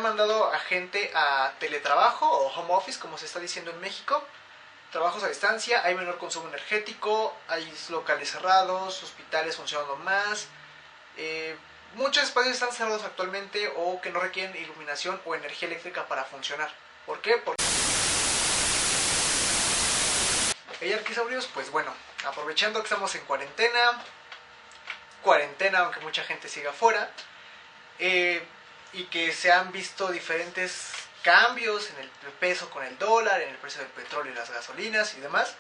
Han mandado a gente a teletrabajo o home office, como se está diciendo en México. Trabajos a distancia, hay menor consumo energético, hay locales cerrados, hospitales funcionando más. Muchos espacios están cerrados actualmente o que no requieren iluminación o energía eléctrica para funcionar. ¿Por qué? Porque... Hey arquisaurios, pues bueno, aprovechando que estamos en cuarentena, aunque mucha gente siga afuera, y que se han visto diferentes cambios en el peso con el dólar, en el precio del petróleo y las gasolinas y demás,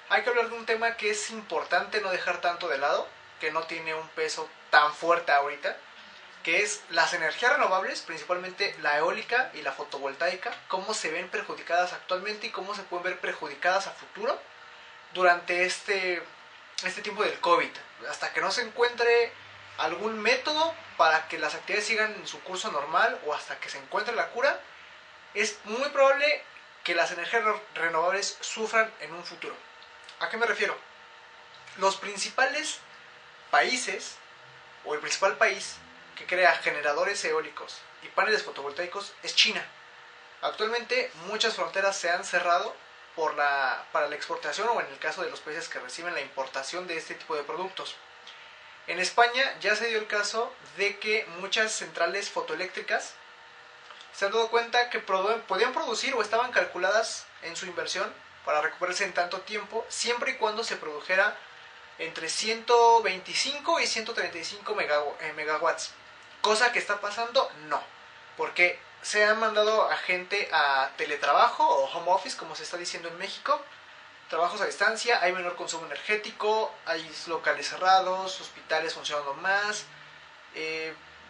hay que hablar de un tema que es importante no dejar tanto de lado, que no tiene un peso tan fuerte ahorita, que es las energías renovables, principalmente la eólica y la fotovoltaica, cómo se ven perjudicadas actualmente y cómo se pueden ver perjudicadas a futuro durante este tiempo del COVID, hasta que no se encuentre algún método para que las actividades sigan en su curso normal o hasta que se encuentre la cura. Es muy probable que las energías renovables sufran en un futuro. ¿A qué me refiero? Los principales países, o el principal país que crea generadores eólicos y paneles fotovoltaicos es China. Actualmente muchas fronteras se han cerrado para la exportación o en el caso de los países que reciben la importación de este tipo de productos. En España ya se dio el caso de que muchas centrales fotoeléctricas se han dado cuenta que podían producir o estaban calculadas en su inversión para recuperarse en tanto tiempo, siempre y cuando se produjera entre 125 y 135 megawatts. Cosa que está pasando, no. Porque se han mandado a gente a teletrabajo o home office, como se está diciendo en México. Trabajos a distancia, hay menor consumo energético, hay locales cerrados, hospitales funcionando más.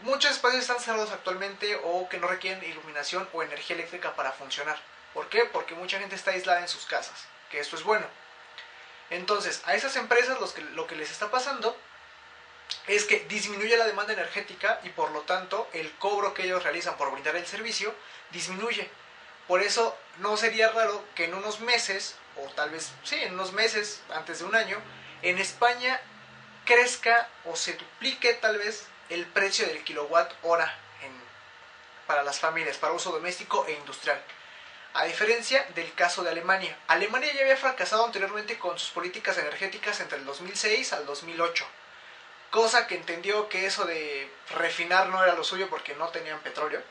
Muchos espacios están cerrados actualmente o que no requieren iluminación o energía eléctrica para funcionar. ¿Por qué? Porque mucha gente está aislada en sus casas, que esto es bueno. Entonces, a esas empresas lo que les está pasando es que disminuye la demanda energética y por lo tanto el cobro que ellos realizan por brindar el servicio disminuye. Por eso no sería raro que en unos meses, o tal vez sí, en unos meses, antes de un año, en España crezca o se duplique tal vez el precio del kilowatt hora para las familias, para uso doméstico e industrial. A diferencia del caso de Alemania. Alemania ya había fracasado anteriormente con sus políticas energéticas entre el 2006 al 2008. Cosa que entendió que eso de refinar no era lo suyo porque no tenían petróleo.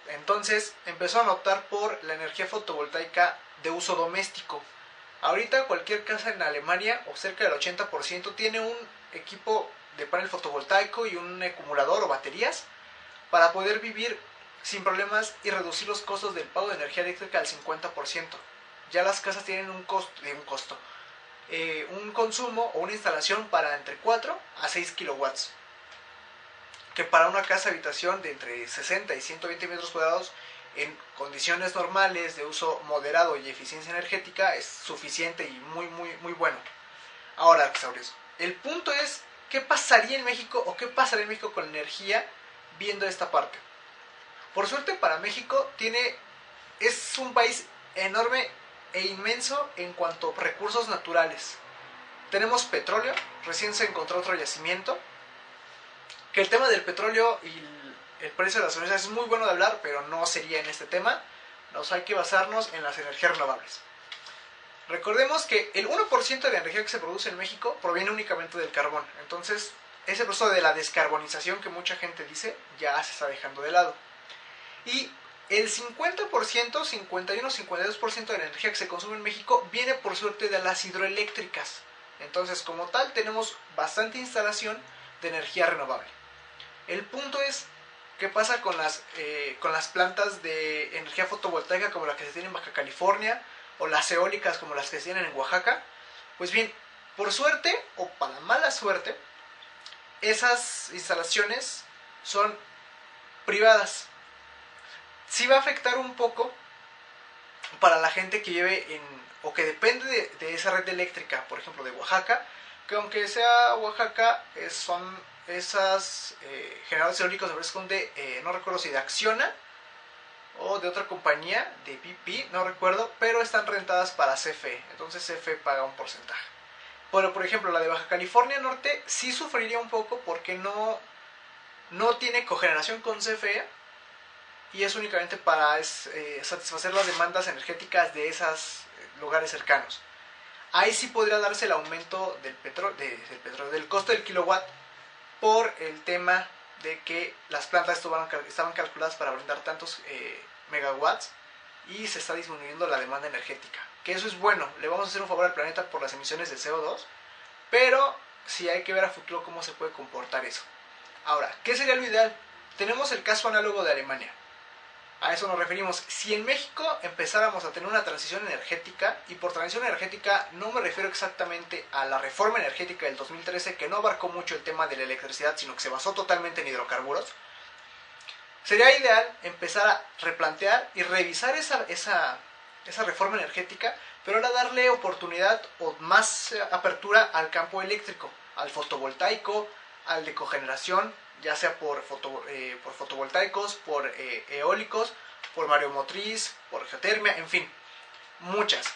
Entonces empezaron a optar por la energía fotovoltaica de uso doméstico. Ahorita cualquier casa en Alemania, o cerca del 80%, tiene un equipo de panel fotovoltaico y un acumulador o baterías para poder vivir sin problemas y reducir los costos del pago de energía eléctrica al 50%. Ya las casas tienen un consumo o una instalación para entre 4 a 6 kilowatts, que para una casa habitación de entre 60 y 120 metros cuadrados en condiciones normales de uso moderado y eficiencia energética es suficiente y muy bueno. Ahora, arquisaurios, el punto es ¿qué pasaría en México o qué pasaría en México con la energía viendo esta parte? Por suerte para México es un país enorme e inmenso en cuanto a recursos naturales. Tenemos petróleo, recién se encontró otro yacimiento, que el tema del petróleo y el precio de las energías es muy bueno de hablar, pero no sería en este tema. Hay que basarnos en las energías renovables. Recordemos que el 1% de la energía que se produce en México proviene únicamente del carbón. Entonces, ese proceso de la descarbonización que mucha gente dice ya se está dejando de lado. Y el 50%, 51-52% de la energía que se consume en México viene por suerte de las hidroeléctricas. Entonces, como tal, tenemos bastante instalación de energía renovable. El punto es, ¿qué pasa con las plantas de energía fotovoltaica como la que se tiene en Baja California o las eólicas como las que se tienen en Oaxaca? Pues bien, por suerte o para mala suerte, esas instalaciones son privadas. Sí va a afectar un poco para la gente que vive o que depende de esa red eléctrica, por ejemplo de Oaxaca, que aunque sea Oaxaca, son esas generadores eólicos no recuerdo si de Acciona o de otra compañía, de BP, no recuerdo, pero están rentadas para CFE, entonces CFE paga un porcentaje. Pero por ejemplo la de Baja California Norte sí sufriría un poco porque no tiene cogeneración con CFE, y es únicamente para satisfacer las demandas energéticas de esos lugares cercanos. Ahí sí podría darse el aumento del costo del kilowatt por el tema de que las plantas estaban calculadas para brindar tantos megawatts y se está disminuyendo la demanda energética. Que eso es bueno, le vamos a hacer un favor al planeta por las emisiones de CO2, pero sí hay que ver a futuro cómo se puede comportar eso. Ahora, ¿qué sería lo ideal? Tenemos el caso análogo de Alemania. A eso nos referimos. Si en México empezáramos a tener una transición energética, y por transición energética no me refiero exactamente a la reforma energética del 2013, que no abarcó mucho el tema de la electricidad, sino que se basó totalmente en hidrocarburos, sería ideal empezar a replantear y revisar esa reforma energética, pero ahora darle oportunidad o más apertura al campo eléctrico, al fotovoltaico, al de cogeneración, ya sea por fotovoltaicos, por eólicos, por mareomotriz, por geotermia, en fin, muchas,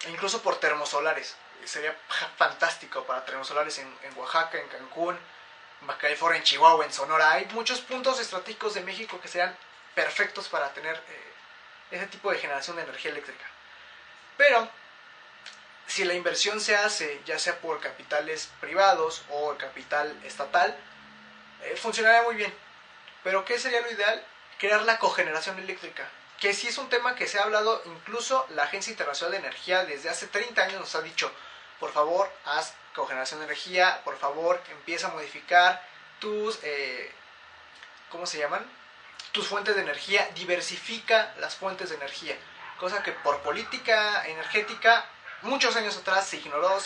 e incluso por termosolares. Sería fantástico para termosolares en Oaxaca, en Cancún, en Baja California, en Chihuahua, en Sonora. Hay muchos puntos estratégicos de México que sean perfectos para tener ese tipo de generación de energía eléctrica. Pero si la inversión se hace ya sea por capitales privados o capital estatal, funcionaría muy bien. Pero ¿qué sería lo ideal? Crear la cogeneración eléctrica, que sí es un tema que se ha hablado. Incluso la Agencia Internacional de Energía desde hace 30 años nos ha dicho: por favor, haz cogeneración de energía, por favor, empieza a modificar tus ¿cómo se llaman? Tus fuentes de energía, diversifica las fuentes de energía, cosa que por política energética muchos años atrás se ignoró,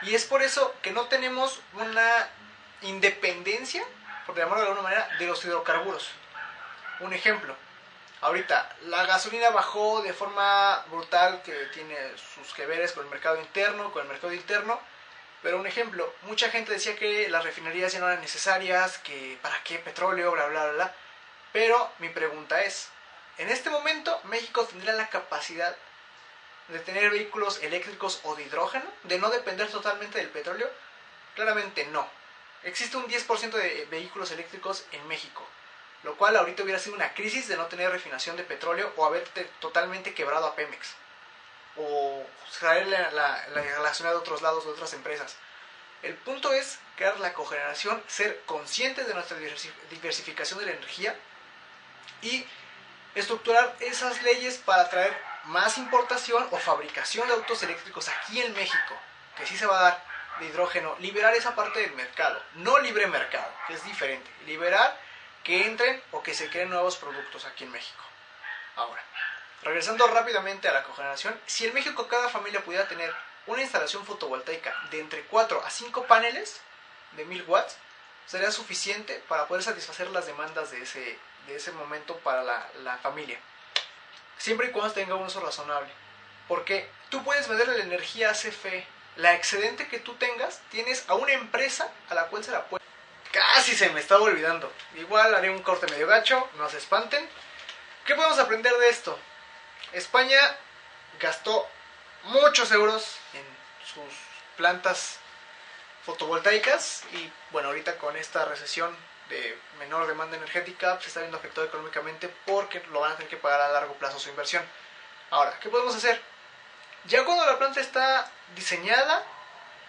y es por eso que no tenemos una independencia, por llamarlo de alguna manera, de los hidrocarburos. Un ejemplo, ahorita la gasolina bajó de forma brutal, que tiene sus que veres con el mercado interno, pero un ejemplo, mucha gente decía que las refinerías ya no eran necesarias, que para qué petróleo, bla bla bla, pero mi pregunta es, ¿en este momento México tendría la capacidad de tener vehículos eléctricos o de hidrógeno, de no depender totalmente del petróleo? Claramente no. Existe un 10% de vehículos eléctricos en México, lo cual ahorita hubiera sido una crisis de no tener refinación de petróleo o haber totalmente quebrado a Pemex, o traer la relación de otros lados, de otras empresas. El punto es crear la cogeneración, ser conscientes de nuestra diversificación de la energía y estructurar esas leyes para traer más importación o fabricación de autos eléctricos aquí en México, que sí se va a dar, de hidrógeno. Liberar esa parte del mercado, no libre mercado, que es diferente. Liberar que entren o que se creen nuevos productos aquí en México. Ahora, regresando rápidamente a la cogeneración, si en México cada familia pudiera tener una instalación fotovoltaica de entre 4 a 5 paneles de 1000 watts, sería suficiente para poder satisfacer las demandas de ese momento para la familia, siempre y cuando tenga un uso razonable, porque tú puedes venderle la energía a CFE, la excedente que tú tengas, tienes a una empresa a la cual se la puede. Casi se me estaba olvidando, igual haré un corte medio gacho, no se espanten. ¿Qué podemos aprender de esto? España gastó muchos euros en sus plantas fotovoltaicas y bueno, ahorita con esta recesión de menor demanda energética se está viendo afectado económicamente porque lo van a tener que pagar a largo plazo su inversión. Ahora, ¿qué podemos hacer? Ya cuando la planta está diseñada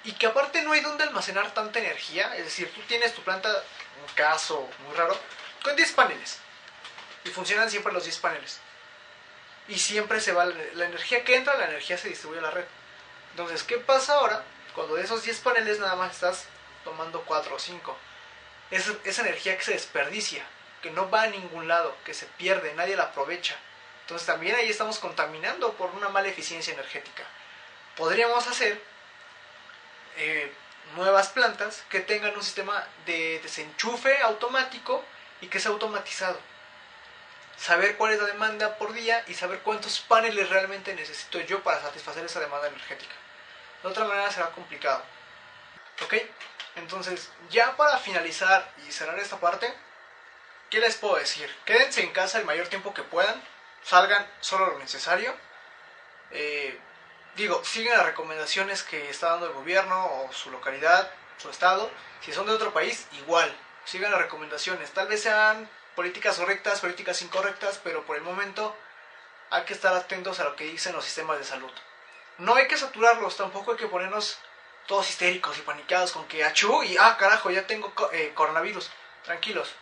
y que aparte no hay donde almacenar tanta energía, es decir, tú tienes tu planta, un caso muy raro, con 10 paneles y funcionan siempre los 10 paneles y siempre se va la energía que entra, la energía se distribuye a la red. Entonces, ¿qué pasa ahora cuando de esos 10 paneles nada más estás tomando 4 o 5? Esa energía que se desperdicia, que no va a ningún lado, que se pierde, nadie la aprovecha. Entonces también ahí estamos contaminando por una mala eficiencia energética. Podríamos hacer nuevas plantas que tengan un sistema de desenchufe automático y que sea automatizado. Saber cuál es la demanda por día y saber cuántos paneles realmente necesito yo para satisfacer esa demanda energética. De otra manera será complicado. ¿Ok? Entonces, ya para finalizar y cerrar esta parte, ¿qué les puedo decir? Quédense en casa el mayor tiempo que puedan, salgan solo lo necesario. Sigan las recomendaciones que está dando el gobierno o su localidad, su estado. Si son de otro país, igual, sigan las recomendaciones. Tal vez sean políticas correctas, políticas incorrectas, pero por el momento hay que estar atentos a lo que dicen los sistemas de salud. No hay que saturarlos, tampoco hay que ponernos todos histéricos y paniqueados con que achú y carajo, ya tengo coronavirus. Tranquilos,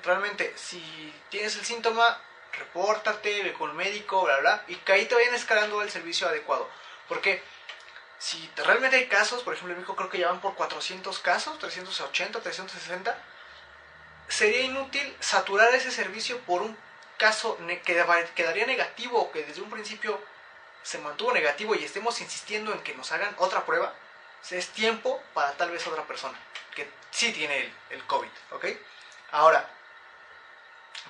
realmente si tienes el síntoma, repórtate, ve con el médico, bla bla, y que ahí te vayan escalando el servicio adecuado. Porque si realmente hay casos, por ejemplo en México creo que ya van por 400 casos, 380, 360, sería inútil saturar ese servicio por un caso que quedaría negativo o que desde un principio se mantuvo negativo y estemos insistiendo en que nos hagan otra prueba. Es tiempo para tal vez otra persona que sí tiene el COVID, ¿ok? Ahora,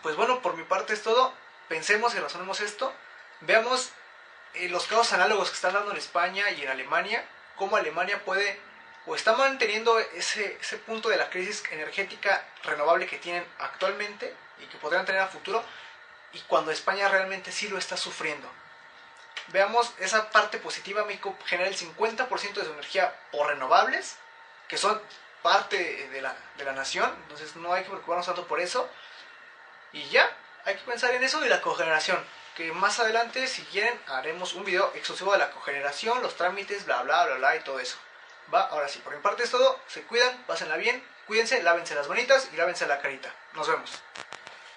pues bueno, por mi parte es todo. Pensemos y razonemos esto. Veamos los casos análogos que están dando en España y en Alemania. Cómo Alemania puede o está manteniendo ese punto de la crisis energética renovable que tienen actualmente y que podrían tener a futuro. Y cuando España realmente sí lo está sufriendo. Veamos esa parte positiva. México genera el 50% de su energía por renovables, que son parte de la nación, entonces no hay que preocuparnos tanto por eso. Y ya, hay que pensar en eso y la cogeneración, que más adelante, si quieren, haremos un video exclusivo de la cogeneración, los trámites, bla bla bla bla y todo eso. Va, ahora sí, por mi parte es todo. Se cuidan, pásenla bien, cuídense, lávense las bonitas y lávense la carita. Nos vemos.